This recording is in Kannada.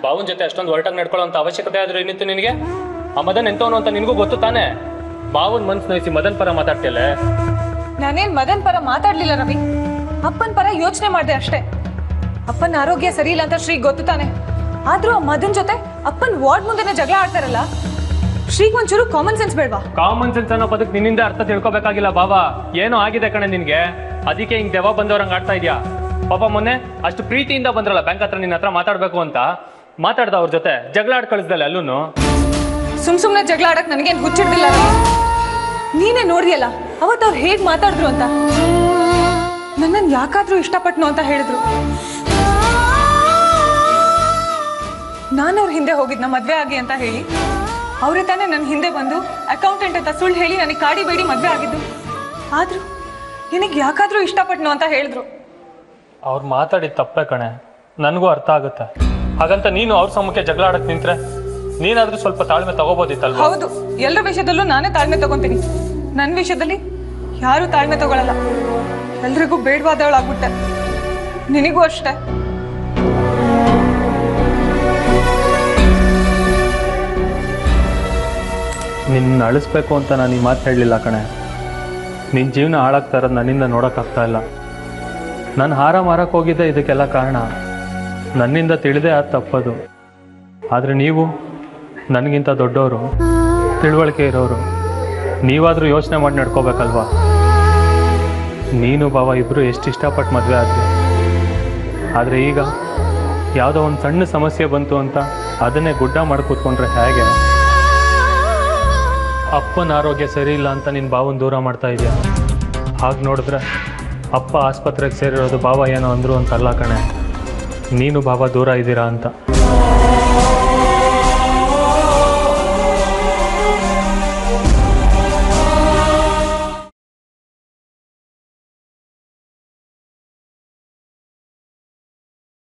ಬಾವನ್ ಜೊತೆ ಅಷ್ಟೊಂದು ಹೊರಟಾಗಿ ನಡ್ಕೊಳ್ಳೋ ಅವಶ್ಯಕತೆ ಆದ್ರೂ ಏನಿತ್ತು ನಿನಗೆ? ಆ ಮದನ್ ಎಂತವನು ಅಂತ ನಿನಗೂ ಗೊತ್ತು ತಾನೆ. ಬಾವನ್ ಮನ್ಸು ನೋಯಿಸಿ ಮದನ್ ಪರ ಮಾತಾಡ್ತಿಯಲ್ಲ. ನಾನೇನ್ ಮದನ್ ಪರ ಮಾತಾಡ್ಲಿಲ್ಲ ರವಿ, ಅಪ್ಪನ ಪರ ಯೋಚನೆ ಮಾಡಿದೆ ಅಷ್ಟೇ. ಅಪ್ಪನ ಆರೋಗ್ಯ ಸರಿ ಇಲ್ಲ ಅಂತ ಶ್ರೀಗ್ ಗೊತ್ತು ತಾನೆ. ಆದ್ರೂ ಆ ಮದನ್ ಜೊತೆ ಅಪ್ಪನ್ ವಾರ್ಡ್ ಮುಂದೆನೆ ಜಗಳ ಆಡ್ತಾರಲ್ಲ, ಶ್ರೀಗ್ ಒಂಚೂರು ಕಾಮನ್ ಸೆನ್ಸ್ ಬೇಡವಾ? ಕಾಮನ್ ಸೆನ್ಸ್ ಅನ್ನೋ ಪದಕ್ಕೆ ನಿನ್ನಿಂದ ಅರ್ಥ ತಿಳ್ಕೊಬೇಕಾಗಿಲ್ಲ ಬಾಬಾ. ಏನೋ ಆಗಿದೆ ಕಣೆ ನಿನ್ಗೆ, ಅದಕ್ಕೆ ಹಿಂಗ್ ದೆವ್ವ ಬಂದವ್ರಂಗ್ ಆಡ್ತಾ ಇದ್ಯಾ. ಪಾಪ ಮೊನ್ನೆ ಅಷ್ಟು ಪ್ರೀತಿಯಿಂದ ಬಂದ್ರಲ್ಲ ಬ್ಯಾಂಕ್ ಹತ್ರ ನಿನ್ನ ಹತ್ರ ಮಾತಾಡ್ಬೇಕು ಅಂತ, ಮಾತಾಡ್ದ ಅವ್ರ ಜೊತೆ ಜಗಳ ಆಡ್ ಕಳಿಸ್ದಲ್ಲ ಅಲ್ಲೂನು. ಸುಮ್ನೆ ಜಗಳ ಆಡಕ್ ನನಗೇನ್ ಹುಚ್ಚಿಡ್ದಿಲ್ಲ ರವಿ. ನೀನೇ ನೋಡಿಯಲ್ಲ ಅವತ್ತು ಅವ್ರು ಹೇಗ್ ಮಾತಾಡಿದ್ರು ಅಂತ. ನನ್ನನ್ನು ಯಾಕಾದ್ರೂ ಇಷ್ಟಪಟ್ನು ಅಂತ ಹೇಳಿದ್ರು. ನಾನು ಅವ್ರ ಹಿಂದೆ ಹೋಗಿದ್ನ ಮದ್ವೆ ಆಗಿ ಅಂತ ಹೇಳಿ. ಅವ್ರೇ ತಾನೇ ನನ್ನ ಹಿಂದೆ ಬಂದು ಅಕೌಂಟೆಂಟ್ ಅಂತ ಸುಳ್ಳು ಹೇಳಿ ನನಗೆ ಕಾಡಿ ಬೇಡಿ ಮದ್ವೆ ಆಗಿದ್ದು. ಆದ್ರೂ ನಿನಗೆ ಯಾಕಾದ್ರೂ ಇಷ್ಟಪಟ್ನು ಅಂತ ಹೇಳಿದ್ರು. ಅವ್ರು ಮಾತಾಡಿದ ತಪ್ಪೇ ಕಣೆ, ನನಗೂ ಅರ್ಥ ಆಗುತ್ತೆ. ಹಾಗಂತ ನೀನು ಅವ್ರ ಸಮ್ಮುಖಕ್ಕೆ ಜಗಳ ಆಡಕ್ ನಿಂತ್ರೆ ನೀನಾದ್ರೂ ಸ್ವಲ್ಪ ತಾಳ್ಮೆ ತಗೋಬೋದಿತ್ತಲ್ವ? ಹೌದು, ಎಲ್ಲರ ವಿಷಯದಲ್ಲೂ ನಾನೇ ತಾಳ್ಮೆ ತಗೊಂತೀನಿ. ನನ್ನ ವಿಷಯದಲ್ಲಿ ಯಾರು ತಾಳ್ಮೆ ತಗೊಳ್ಳಲ್ಲ. ಎಲ್ರಿಗೂ ಬೇಡವಾದವಳಾಗ್ಬಿಟ್ಟೆ. ನಿನಗೂ ಅಷ್ಟೇ. ನಿನ್ನ ಅಳಿಸ್ಬೇಕು ಅಂತ ನಾನು ಈ ಮಾತು ಹೇಳಲಿಲ್ಲ ಕಣೆ. ನಿನ್ನ ಜೀವನ ಹಾಳಾಗ್ತಾ ಇರೋದು ನನ್ನಿಂದ ನೋಡೋಕ್ಕಾಗ್ತಾ ಇಲ್ಲ. ನಾನು ಹಾರ ಮಾರಕ್ಕೆ ಹೋಗಿದ್ದೆ ಇದಕ್ಕೆಲ್ಲ ಕಾರಣ. ನನ್ನಿಂದ ತಿಳಿದೇ ಅದು ತಪ್ಪದು. ಆದರೆ ನೀವು ನನಗಿಂತ ದೊಡ್ಡವರು, ತಿಳುವಳಿಕೆ ಇರೋರು, ನೀವಾದರೂ ಯೋಚನೆ ಮಾಡಿ ನಡ್ಕೋಬೇಕಲ್ವಾ? ನೀನು ಬಾವ ಇಬ್ಬರು ಎಷ್ಟು ಇಷ್ಟಪಟ್ಟು ಮದುವೆ ಆದ್ರಿ. ಆದರೆ ಈಗ ಯಾವುದೋ ಒಂದು ಸಣ್ಣ ಸಮಸ್ಯೆ ಬಂತು ಅಂತ ಅದನ್ನೇ ಗುಡ್ಡ ಮಾಡಿ ಕೂತ್ಕೊಂಡ್ರೆ ಹೇಗೆ? ಅಪ್ಪನ ಆರೋಗ್ಯ ಸರಿ ಇಲ್ಲ ಅಂತ ನಿನ್ನ ಬಾವನ ದೂರ ಮಾಡ್ತಾ ಇದೆಯಾ? ಹಾಗೆ ನೋಡಿದ್ರೆ ಅಪ್ಪ ಆಸ್ಪತ್ರೆಗೆ ಸೇರಿರೋದು ಬಾವ ಏನೋ ಅಂದರು ಅಂತಲ್ಲ ಕಣೆ, ನೀನು ಬಾವ ದೂರ ಇದ್ದೀರಾ ಅಂತ.